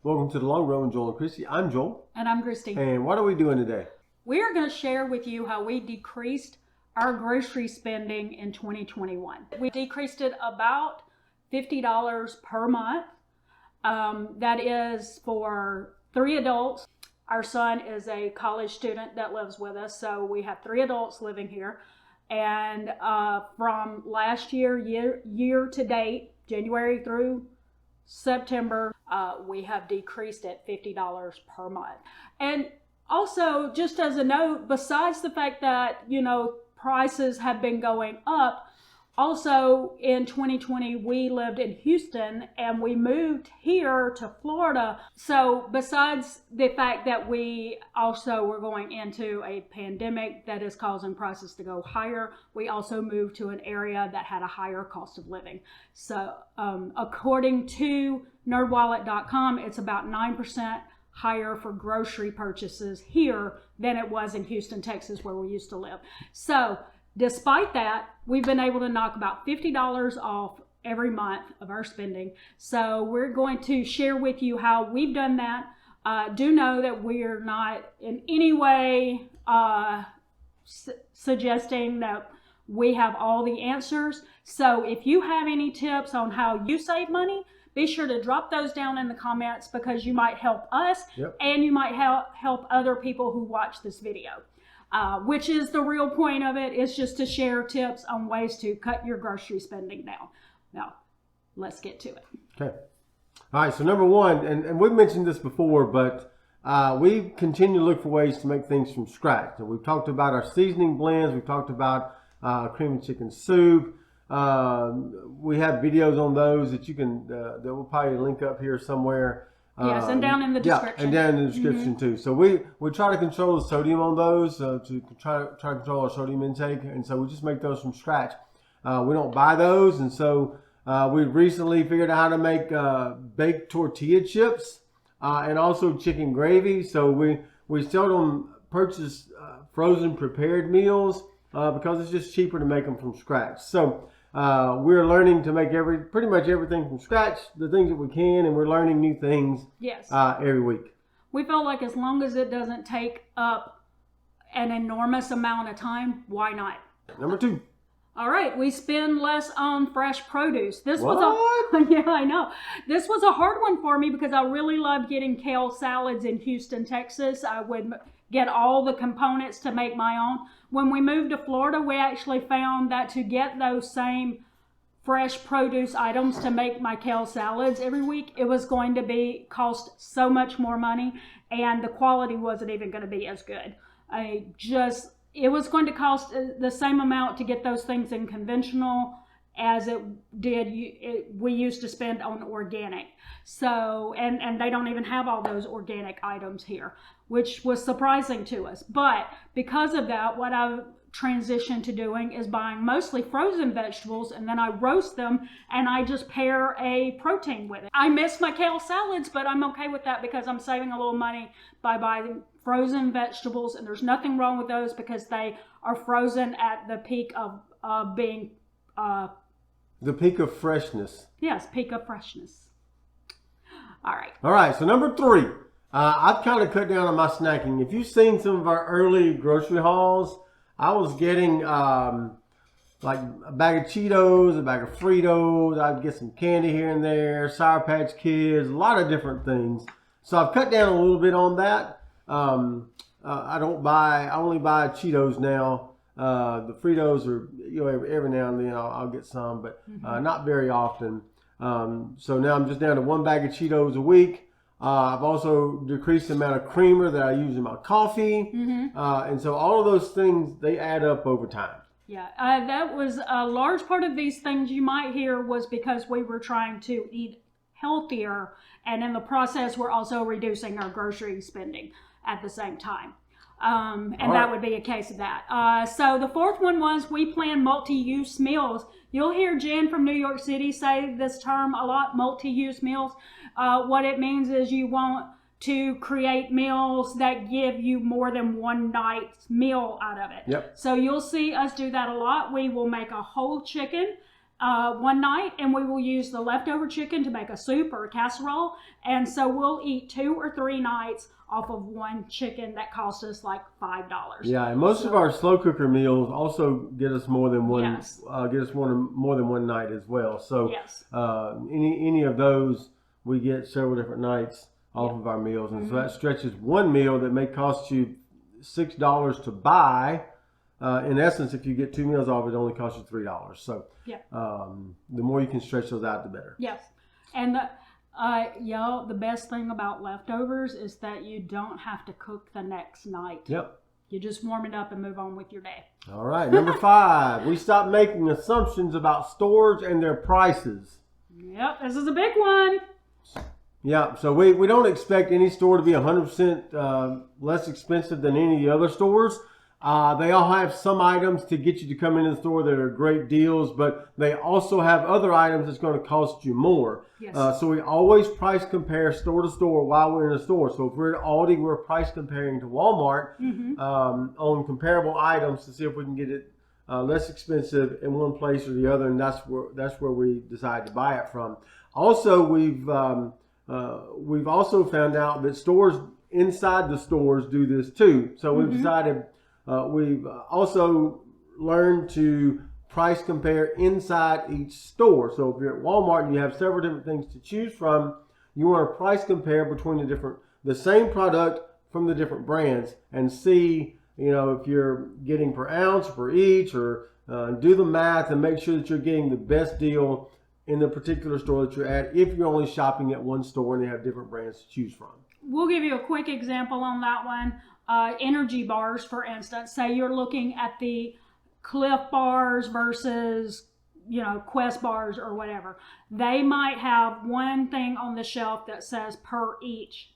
Welcome to the Long Run with Joel and Christy. I'm Joel. And I'm Christy. And what are we doing today? We are going to share with you how we decreased our grocery spending in 2021. We decreased it about $50 per month. That is for 3 adults. Our son is a college student that lives with us, so we have 3 adults living here. And from last year to date, January through September, we have decreased it $50 per month. And also, just as a note, besides the fact that, prices have been going up, also in 2020, we lived in Houston and we moved here to Florida. So besides the fact that we also were going into a pandemic that is causing prices to go higher, we also moved to an area that had a higher cost of living. So according to nerdwallet.com, it's about 9% higher for grocery purchases here than it was in Houston, Texas, where we used to live. So despite that, we've been able to knock about $50 off every month of our spending. So we're going to share with you how we've done that. Do know that we're not in any way suggesting that we have all the answers. So if you have any tips on how you save money, be sure to drop those down in the comments, because you might help us. Yep. And you might help other people who watch this video. Which is the real point of it, is just to share tips on ways to cut your grocery spending down. Now, let's get to it. Okay. All right, so number one, and we've mentioned this before, but we continue to look for ways to make things from scratch. So we've talked about our seasoning blends. We've talked about cream and chicken soup. We have videos on those that you can, that we'll probably link up here somewhere. Yes, and down in the description. Yeah, and down in the description too. So we try to control the sodium on those, to try to control our sodium intake, and so we just make those from scratch. We don't buy those, and so we recently figured out how to make baked tortilla chips and also chicken gravy. So we seldom purchase frozen prepared meals because it's just cheaper to make them from scratch. So we're learning to make pretty much everything from scratch, the things that we can, and we're learning new things. Yes. Every week. We feel like as long as it doesn't take up an enormous amount of time, why not? Number 2. All right, we spend less on fresh produce. What? Yeah, I know. This was a hard one for me because I really loved getting kale salads in Houston, Texas. I would get all the components to make my own. When we moved to Florida, we actually found that to get those same fresh produce items to make my kale salads every week, it was going to cost so much more money, and the quality wasn't even going to be as good. It was going to cost the same amount to get those things in conventional as it did we used to spend on organic. So, and they don't even have all those organic items here, which was surprising to us. But because of that, what I've transitioned to doing is buying mostly frozen vegetables, and then I roast them and I just pair a protein with it. I miss my kale salads, but I'm okay with that because I'm saving a little money by buying frozen vegetables, and there's nothing wrong with those because they are frozen at the peak of being the peak of freshness. Yes, peak of freshness. All right, so number 3. I've kind of cut down on my snacking. If you've seen some of our early grocery hauls, I was getting like a bag of Cheetos, a bag of Fritos. I'd get some candy here and there, Sour Patch Kids, a lot of different things. So I've cut down a little bit on that. I only buy Cheetos now. The Fritos are, every now and then I'll get some, but not very often. So now I'm just down to 1 bag of Cheetos a week. I've also decreased the amount of creamer that I use in my coffee. And so all of those things, they add up over time. Yeah, that was a large part of these things you might hear was because we were trying to eat healthier, and in the process we're also reducing our grocery spending at the same time. That would be a case of that. So the 4th one was we plan multi-use meals. You'll hear Jen from New York City say this term a lot, multi-use meals. What it means is you want to create meals that give you more than one night's meal out of it. Yep. So you'll see us do that a lot. We will make a whole chicken one night, and we will use the leftover chicken to make a soup or a casserole. And so we'll eat 2 or 3 nights off of one chicken that costs us like $5. Yeah, and most of our slow cooker meals also get us more than one. Yes. Get us more than one night as well. So Yes. Any of those, we get several different nights off of our meals, and so that stretches one meal that may cost you $6 to buy. In essence, if you get 2 meals off, it only costs you $3. So the more you can stretch those out, the better. Yes, and the best thing about leftovers is that you don't have to cook the next night. Yep. You just warm it up and move on with your day. All right, number 5, we stop making assumptions about stores and their prices. Yep, this is a big one. Yeah, so we don't expect any store to be 100% less expensive than any of the other stores. They all have some items to get you to come into the store that are great deals, but they also have other items that's going to cost you more. Yes. So we always price compare store to store while we're in a store. So if we're at Aldi, we're price comparing to Walmart on comparable items to see if we can get it less expensive in one place or the other, and that's where we decide to buy it from. Also, we've also found out that stores inside the stores do this too. So we've decided. We've also learned to price compare inside each store. So if you're at Walmart and you have several different things to choose from, you want to price compare between the same product from the different brands and see, if you're getting per ounce, per each, or do the math and make sure that you're getting the best deal in the particular store that you're at if you're only shopping at one store and they have different brands to choose from. We'll give you a quick example on that one. Energy bars, for instance. Say you're looking at the Cliff bars versus, Quest bars or whatever. They might have one thing on the shelf that says per each.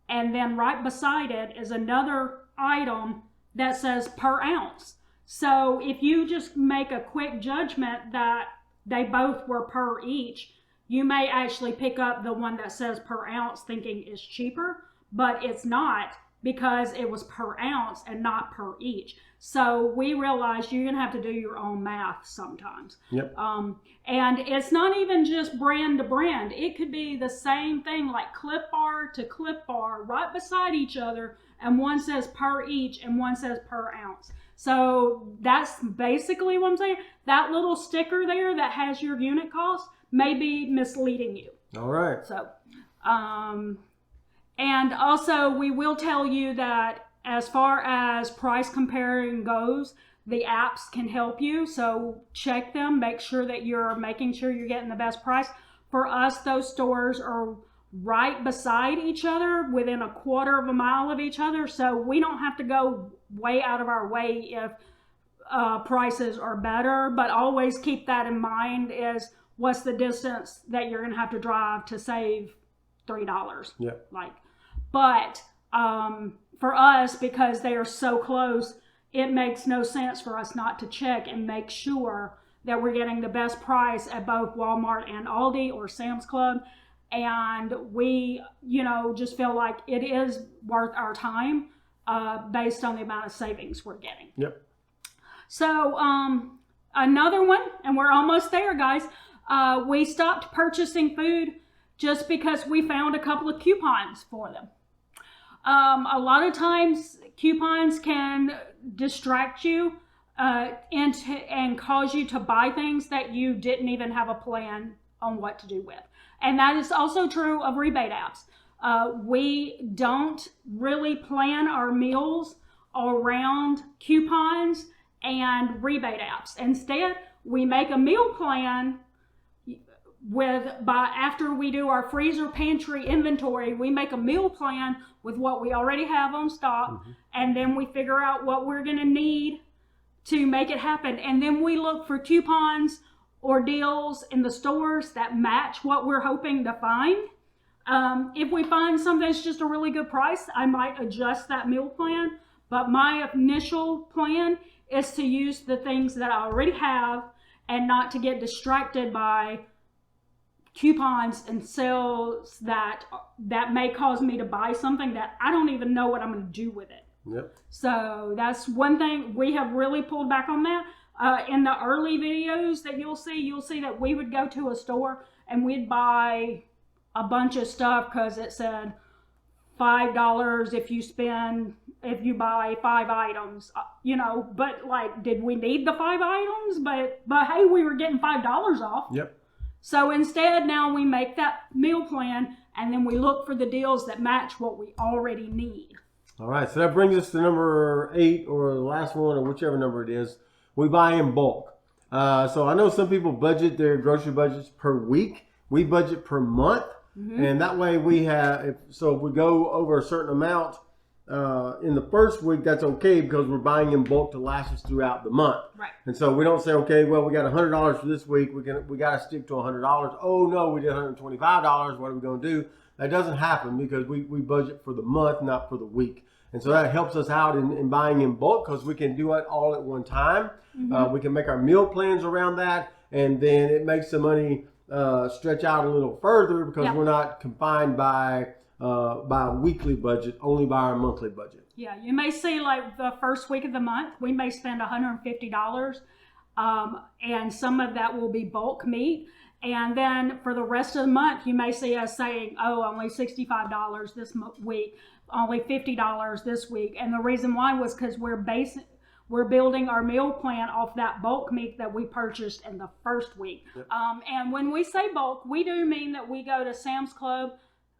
And then right beside it is another item that says per ounce. So if you just make a quick judgment that they both were per each, you may actually pick up the one that says per ounce thinking it's cheaper, but it's not, because it was per ounce and not per each. So we realized you're going to have to do your own math sometimes. Yep. And it's not even just brand to brand. It could be the same thing, like Clif Bar to Clif Bar right beside each other, and one says per each and one says per ounce. So that's basically what I'm saying. That little sticker there that has your unit cost may be misleading you. All right. So, and also we will tell you that as far as price comparing goes, the apps can help you. So check them, make sure that you're making sure you're getting the best price. For us, those stores are right beside each other, within a quarter of a mile of each other. So we don't have to go way out of our way if prices are better, but always keep that in mind, is what's the distance that you're going to have to drive to save $3. Yep. But for us, because they are so close, it makes no sense for us not to check and make sure that we're getting the best price at both Walmart and Aldi or Sam's Club. And we, just feel like it is worth our time based on the amount of savings we're getting. Yep. So another one, and we're almost there, guys. We stopped purchasing food just because we found a couple of coupons for them. A lot of times coupons can distract you and cause you to buy things that you didn't even have a plan on what to do with. And that is also true of rebate apps. We don't really plan our meals around coupons and rebate apps. Instead, we make a meal plan after we do our freezer pantry inventory. We make a meal plan with what we already have on stock, and then we figure out what we're going to need to make it happen. And then we look for coupons or deals in the stores that match what we're hoping to find. If we find something that's just a really good price, I might adjust that meal plan. But my initial plan is to use the things that I already have and not to get distracted by coupons and sales that may cause me to buy something that I don't even know what I'm going to do with it. Yep. So that's one thing. We have really pulled back on that. In the early videos that you'll see that we would go to a store and we'd buy a bunch of stuff because it said $5 if you buy 5 items, but like, did we need the 5 items? But hey, we were getting $5 off. Yep. So instead, now we make that meal plan and then we look for the deals that match what we already need. All right, so that brings us to number 8, or the last one, or whichever number it is. We buy in bulk. So I know some people budget their grocery budgets per week. We budget per month. And that way we have, if we go over a certain amount in the first week, that's okay because we're buying in bulk to last us throughout the month. Right. And so we don't say, okay, well, we got $100 for this week. We got to stick to $100. Oh no, we did $125. What are we going to do? That doesn't happen because we budget for the month, not for the week. And so that helps us out in buying in bulk because we can do it all at one time. We can make our meal plans around that, and then it makes the money stretch out a little further because we're not confined by a weekly budget, only by our monthly budget. Yeah, you may see like the first week of the month, we may spend $150, and some of that will be bulk meat. And then for the rest of the month, you may see us saying, oh, only $65 this week, only $50 this week. And the reason why was because we're building our meal plan off that bulk meat that we purchased in the first week. Yep. And when we say bulk, we do mean that we go to Sam's Club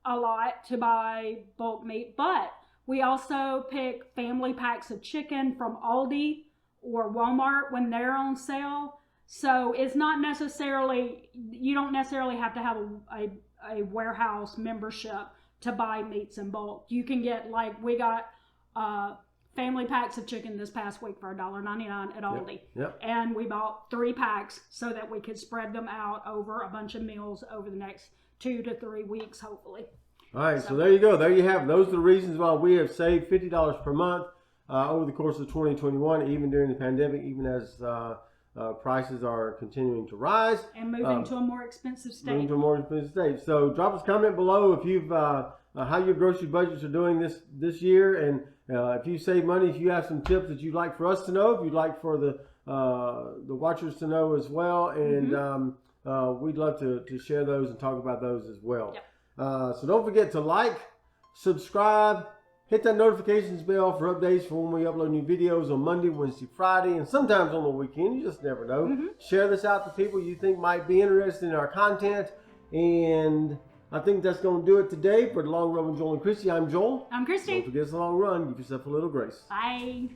a lot to buy bulk meat, but we also pick family packs of chicken from Aldi or Walmart when they're on sale. So it's not necessarily, you don't necessarily have to have a warehouse membership to buy meats in bulk. You can get, like, we got family packs of chicken this past week for $1.99 at Aldi. Yep. And we bought 3 packs so that we could spread them out over a bunch of meals over the next 2 to 3 weeks, hopefully. All right, so there you go. There you have it. Those are the reasons why we have saved $50 per month over the course of 2021, even during the pandemic, even as prices are continuing to rise. And moving to a more expensive state. Moving to a more expensive state. So drop us a comment below if you've how your grocery budgets are doing this year, and if you save money, if you have some tips that you'd like for us to know, if you'd like for the watchers to know as well, and we'd love to share those and talk about those as well. Yep. So don't forget to like, subscribe, hit that notifications bell for updates for when we upload new videos on Monday, Wednesday, Friday, and sometimes on the weekend. You just never know. Share this out to people you think might be interested in our content. And I think that's going to do it today for the Long Run with Joel and Christy. I'm Joel. I'm Christy. Don't forget it's a long run. Give yourself a little grace. Bye.